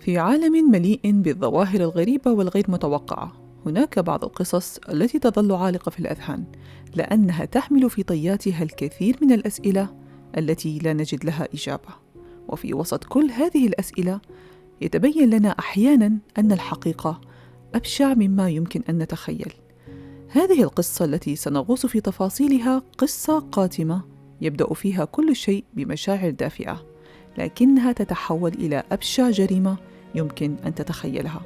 في عالم مليء بالظواهر الغريبة والغير متوقعة، هناك بعض القصص التي تظل عالقة في الأذهان لأنها تحمل في طياتها الكثير من الأسئلة التي لا نجد لها إجابة. وفي وسط كل هذه الأسئلة يتبين لنا أحياناً أن الحقيقة أبشع مما يمكن أن نتخيل. هذه القصة التي سنغوص في تفاصيلها قصة قاتمة يبدأ فيها كل شيء بمشاعر دافئة، لكنها تتحول إلى أبشع جريمة يمكن أن تتخيلها.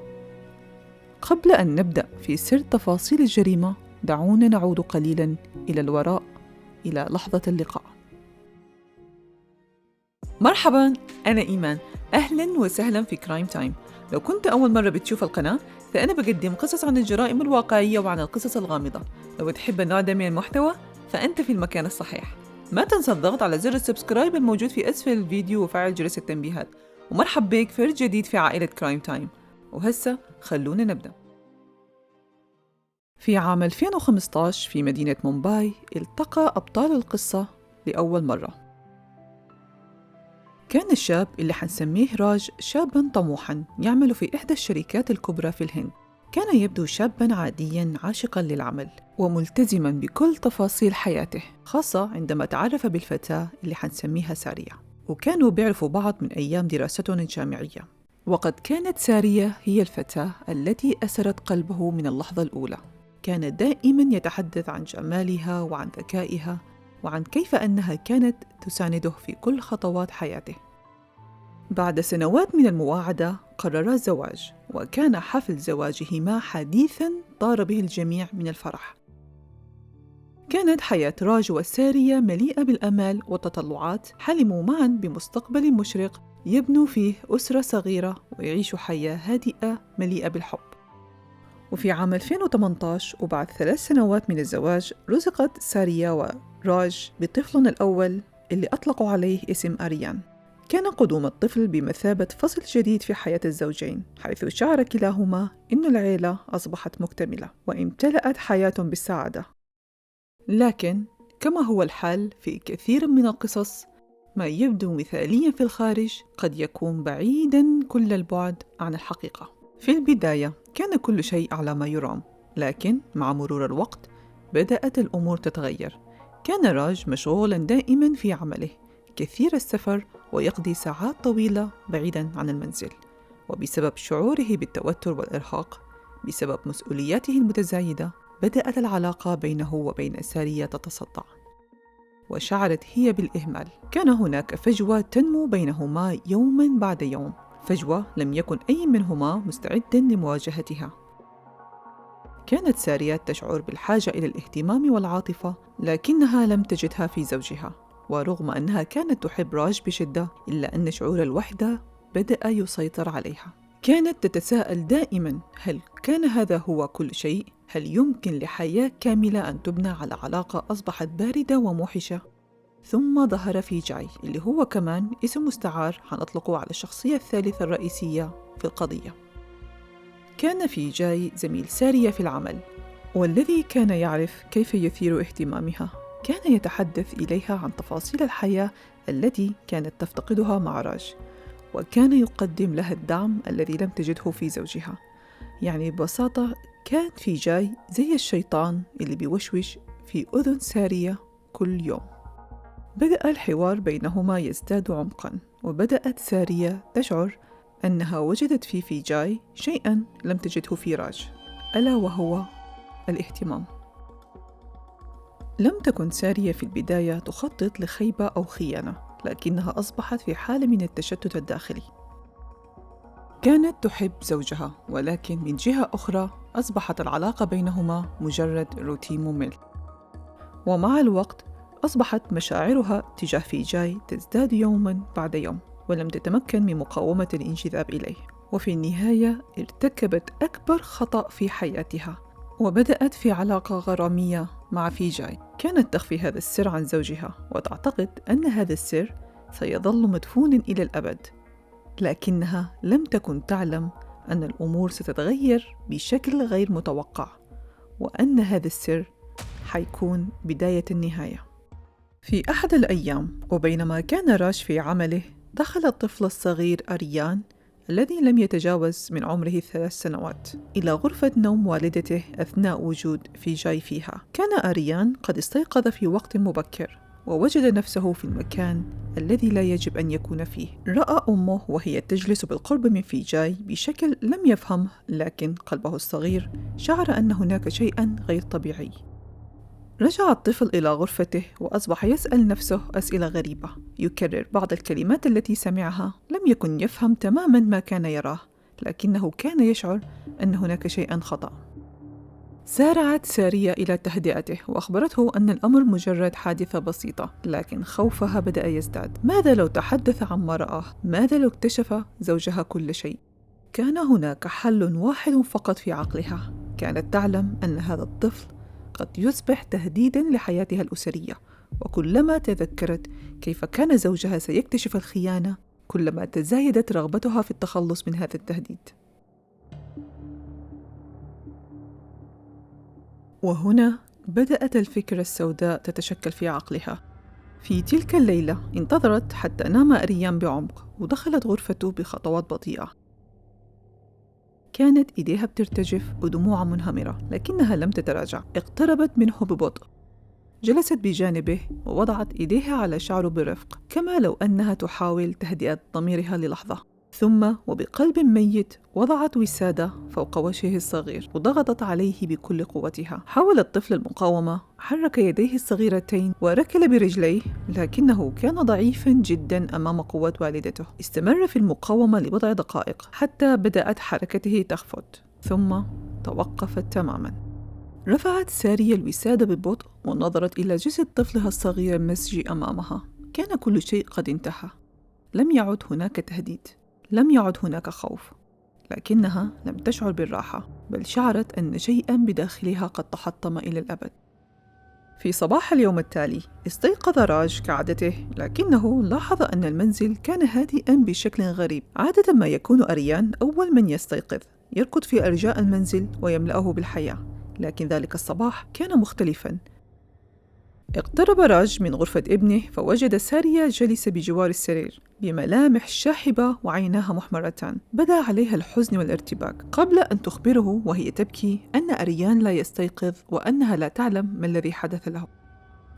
قبل أن نبدأ في سرد تفاصيل الجريمة، دعونا نعود قليلاً إلى الوراء، إلى لحظة اللقاء. مرحباً، أنا إيمان، أهلاً وسهلاً في كرايم تايم. لو كنت أول مرة بتشوف القناة، فأنا بقدم قصص عن الجرائم الواقعية وعن القصص الغامضة. لو تحب النوع ده من المحتوى فأنت في المكان الصحيح. ما تنسى الضغط على زر السبسكرايب الموجود في أسفل الفيديو وفعل جرس التنبيهات. ومرحب بك فرد جديد في عائلة كرايم تايم. وهسه خلونا نبدأ. في عام 2015 في مدينة مومباي التقى أبطال القصة لأول مرة. كان الشاب اللي حنسميه راج شاباً طموحاً يعمل في إحدى الشركات الكبرى في الهند. كان يبدو شاباً عادياً عاشقاً للعمل وملتزماً بكل تفاصيل حياته، خاصة عندما تعرف بالفتاة اللي حنسميها سارية، وكانوا بيعرفوا بعض من أيام دراستهم الجامعية. وقد كانت سارية هي الفتاة التي أسرت قلبه من اللحظة الأولى. كان دائماً يتحدث عن جمالها وعن ذكائها وعن كيف أنها كانت تسانده في كل خطوات حياته. بعد سنوات من المواعدة قررا الزواج، وكان حفل زواجهما حديثاً طار به الجميع من الفرح. كانت حياة راج وسارية مليئة بالأمال والتطلعات، حلموا معاً بمستقبل مشرق يبنوا فيه أسرة صغيرة ويعيشوا حياة هادئة مليئة بالحب. وفي عام 2018 وبعد 3 سنوات من الزواج رزقت سارية وراج بطفلهم الأول اللي أطلقوا عليه اسم أريان. كان قدوم الطفل بمثابة فصل جديد في حياة الزوجين، حيث شعر كلاهما أن العيلة أصبحت مكتملة وامتلأت حياتهم بالسعادة. لكن كما هو الحال في كثير من القصص، ما يبدو مثالياً في الخارج قد يكون بعيداً كل البعد عن الحقيقة. في البداية كان كل شيء على ما يرام، لكن مع مرور الوقت بدأت الأمور تتغير. كان راج مشغولاً دائماً في عمله، كثير السفر ويقضي ساعات طويلة بعيداً عن المنزل، وبسبب شعوره بالتوتر والإرهاق بسبب مسؤولياته المتزايدة بدأت العلاقة بينه وبين سارية تتصدع، وشعرت هي بالإهمال. كان هناك فجوة تنمو بينهما يوماً بعد يوم، فجوة لم يكن أي منهما مستعداً لمواجهتها. كانت سارية تشعر بالحاجة إلى الاهتمام والعاطفة، لكنها لم تجدها في زوجها. ورغم أنها كانت تحب راج بشدة، إلا أن شعور الوحدة بدأ يسيطر عليها. كانت تتساءل دائماً، هل كان هذا هو كل شيء؟ هل يمكن لحياة كاملة أن تبنى على علاقة أصبحت باردة وموحشة؟ ثم ظهر في جاي، اللي هو كمان اسم مستعار حنطلقه على الشخصية الثالثة الرئيسية في القضية. كان في جاي زميل سارية في العمل، والذي كان يعرف كيف يثير اهتمامها. كان يتحدث إليها عن تفاصيل الحياة التي كانت تفتقدها مع راج، وكان يقدم لها الدعم الذي لم تجده في زوجها. يعني ببساطة كان في جاي زي الشيطان اللي بيوشوش في أذن سارية كل يوم. بدأ الحوار بينهما يزداد عمقاً، وبدأت سارية تشعر أنها وجدت في جاي شيئاً لم تجده في راج، ألا وهو الاهتمام. لم تكن سارية في البداية تخطط لخيبة أو خيانة، لكنها أصبحت في حالة من التشتت الداخلي. كانت تحب زوجها، ولكن من جهة أخرى أصبحت العلاقة بينهما مجرد روتين ممل. ومع الوقت أصبحت مشاعرها تجاه في جاي تزداد يوماً بعد يوم، ولم تتمكن من مقاومة الانجذاب إليه. وفي النهاية ارتكبت أكبر خطأ في حياتها، وبدأت في علاقة غرامية مع في جاي. كانت تخفي هذا السر عن زوجها، وتعتقد أن هذا السر سيظل مدفوناً إلى الأبد، لكنها لم تكن تعلم أن الأمور ستتغير بشكل غير متوقع، وأن هذا السر حيكون بداية النهاية. في أحد الأيام، وبينما كان راج في عمله، دخل الطفل الصغير أريان الذي لم يتجاوز من عمره 3 سنوات إلى غرفة نوم والدته أثناء وجود فيجاي فيها. كان آريان قد استيقظ في وقت مبكر ووجد نفسه في المكان الذي لا يجب أن يكون فيه. رأى أمه وهي تجلس بالقرب من فيجاي بشكل لم يفهمه، لكن قلبه الصغير شعر أن هناك شيئاً غير طبيعي. رجع الطفل إلى غرفته وأصبح يسأل نفسه أسئلة غريبة، يكرر بعض الكلمات التي سمعها. لم يكن يفهم تماماً ما كان يراه، لكنه كان يشعر أن هناك شيئاً خطأ. سارعت سارية إلى تهدئته وأخبرته أن الأمر مجرد حادثة بسيطة، لكن خوفها بدأ يزداد. ماذا لو تحدث عما رآه؟ ماذا لو اكتشف زوجها كل شيء؟ كان هناك حل واحد فقط في عقلها. كانت تعلم أن هذا الطفل قد يصبح تهديداً لحياتها الأسرية، وكلما تذكرت كيف كان زوجها سيكتشف الخيانة، كلما تزايدت رغبتها في التخلص من هذا التهديد. وهنا بدأت الفكرة السوداء تتشكل في عقلها. في تلك الليلة انتظرت حتى نام آريان بعمق، ودخلت غرفته بخطوات بطيئة. كانت إيديها بترتجف ودموعها منهمرة، لكنها لم تتراجع. اقتربت منه ببطء، جلست بجانبه ووضعت إيديها على شعره برفق، كما لو أنها تحاول تهدئة ضميرها للحظة. ثم وبقلب ميت وضعت وسادة فوق وجهه الصغير وضغطت عليه بكل قوتها. حاول الطفل المقاومة، حرك يديه الصغيرتين وركل برجليه، لكنه كان ضعيفاً جداً أمام قوة والدته. استمر في المقاومة لبضع دقائق حتى بدأت حركته تخفت، ثم توقفت تماماً. رفعت سارية الوسادة ببطء ونظرت إلى جسد طفلها الصغير المسجي أمامها. كان كل شيء قد انتهى. لم يعد هناك تهديد، لم يعد هناك خوف، لكنها لم تشعر بالراحة، بل شعرت أن شيئاً بداخلها قد تحطم إلى الأبد. في صباح اليوم التالي استيقظ راج كعادته، لكنه لاحظ أن المنزل كان هادئاً بشكل غريب. عادة ما يكون آريان أول من يستيقظ، يركض في أرجاء المنزل ويملأه بالحياة، لكن ذلك الصباح كان مختلفاً. اقترب راج من غرفة ابنه فوجد سارية جالسة بجوار السرير بملامح شاحبة وعيناها محمرتان. بدا عليها الحزن والارتباك قبل أن تخبره وهي تبكي أن آريان لا يستيقظ وأنها لا تعلم ما الذي حدث له.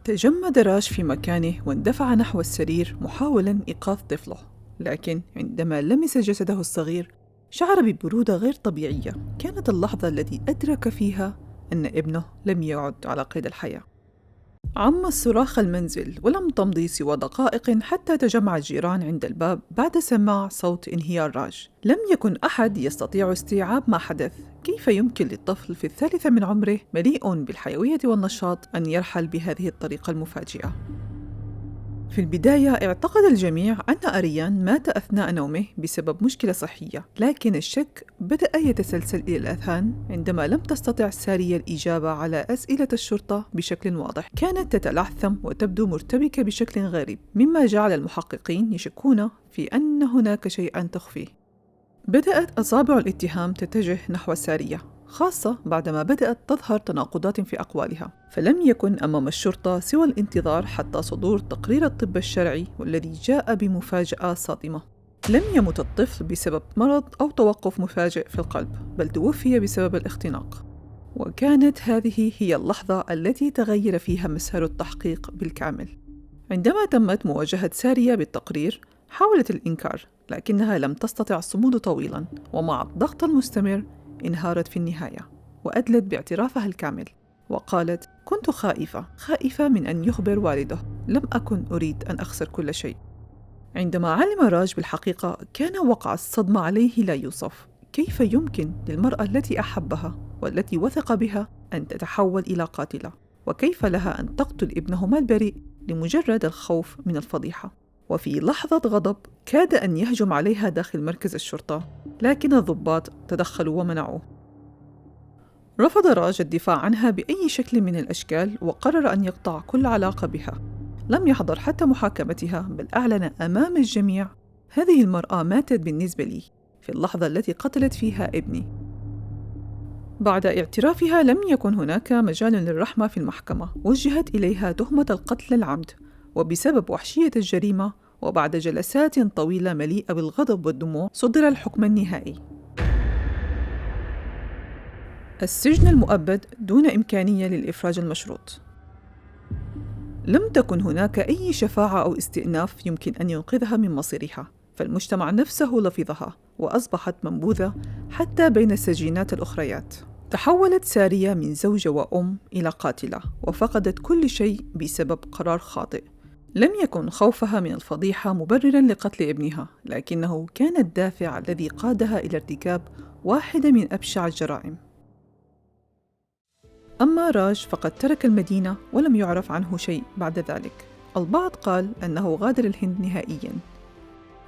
تجمد راج في مكانه واندفع نحو السرير محاولا إيقاظ طفله، لكن عندما لمس جسده الصغير شعر ببرودة غير طبيعية. كانت اللحظة التي أدرك فيها أن ابنه لم يعد على قيد الحياة. عم الصراخ المنزل، ولم تمضي سوى دقائق حتى تجمع الجيران عند الباب بعد سماع صوت انهيار راج. لم يكن أحد يستطيع استيعاب ما حدث. كيف يمكن للطفل في 3 من عمره مليء بالحيوية والنشاط أن يرحل بهذه الطريقة المفاجئة؟ في البداية اعتقد الجميع أن آريان مات أثناء نومه بسبب مشكلة صحية، لكن الشك بدأ يتسلسل إلى الأذهان عندما لم تستطع سارية الإجابة على أسئلة الشرطة بشكل واضح. كانت تتلعثم وتبدو مرتبكة بشكل غريب، مما جعل المحققين يشكون في أن هناك شيئاً تخفيه. بدأت أصابع الاتهام تتجه نحو سارية، خاصة بعدما بدأت تظهر تناقضات في أقوالها. فلم يكن أمام الشرطة سوى الانتظار حتى صدور تقرير الطب الشرعي، والذي جاء بمفاجأة صادمة. لم يمت الطفل بسبب مرض أو توقف مفاجئ في القلب، بل توفي بسبب الاختناق. وكانت هذه هي اللحظة التي تغير فيها مسار التحقيق بالكامل. عندما تمت مواجهة سارية بالتقرير حاولت الإنكار، لكنها لم تستطع الصمود طويلاً، ومع الضغط المستمر انهارت في النهاية وأدلت باعترافها الكامل. وقالت: كنت خائفة من أن يخبر والده. لم أكن أريد أن أخسر كل شيء. عندما علم راج بالحقيقة كان وقع الصدمة عليه لا يوصف. كيف يمكن للمرأة التي أحبها والتي وثق بها أن تتحول إلى قاتلة؟ وكيف لها أن تقتل ابنهما البريء لمجرد الخوف من الفضيحة؟ وفي لحظة غضب كاد أن يهجم عليها داخل مركز الشرطة، لكن الضباط تدخلوا ومنعوه. رفض راج الدفاع عنها بأي شكل من الأشكال وقرر أن يقطع كل علاقة بها. لم يحضر حتى محاكمتها، بل أعلن أمام الجميع: هذه المرأة ماتت بالنسبة لي في اللحظة التي قتلت فيها ابني. بعد اعترافها لم يكن هناك مجال للرحمة في المحكمة. وجهت إليها تهمة القتل العمد، وبسبب وحشية الجريمة وبعد جلسات طويلة مليئة بالغضب والدموع صدر الحكم النهائي: السجن المؤبد دون إمكانية للإفراج المشروط. لم تكن هناك أي شفاعة أو استئناف يمكن أن ينقذها من مصيرها، فالمجتمع نفسه لفظها وأصبحت منبوذة حتى بين السجينات الأخريات. تحولت سارية من زوجة وأم إلى قاتلة، وفقدت كل شيء بسبب قرار خاطئ. لم يكن خوفها من الفضيحة مبرراً لقتل ابنها، لكنه كان الدافع الذي قادها إلى ارتكاب واحدة من أبشع الجرائم. أما راج فقد ترك المدينة ولم يعرف عنه شيء بعد ذلك. البعض قال أنه غادر الهند نهائياً،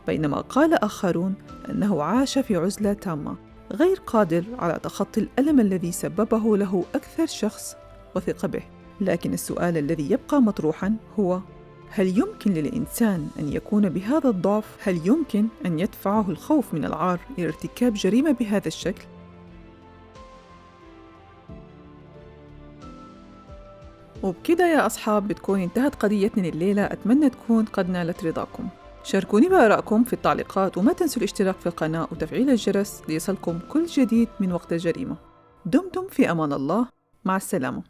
بينما قال آخرون أنه عاش في عزلة تامة، غير قادر على تخطي الألم الذي سببه له أكثر شخص وثق به. لكن السؤال الذي يبقى مطروحاً هو: هل يمكن للإنسان أن يكون بهذا الضعف؟ هل يمكن أن يدفعه الخوف من العار إلى ارتكاب جريمة بهذا الشكل؟ وبكده يا أصحاب بتكون انتهت قضيتنا الليلة. أتمنى تكون قد نالت رضاكم. شاركوني بآرائكم في التعليقات، وما تنسوا الاشتراك في القناة وتفعيل الجرس ليصلكم كل جديد من وقت الجريمة. دمتم في أمان الله. مع السلامة.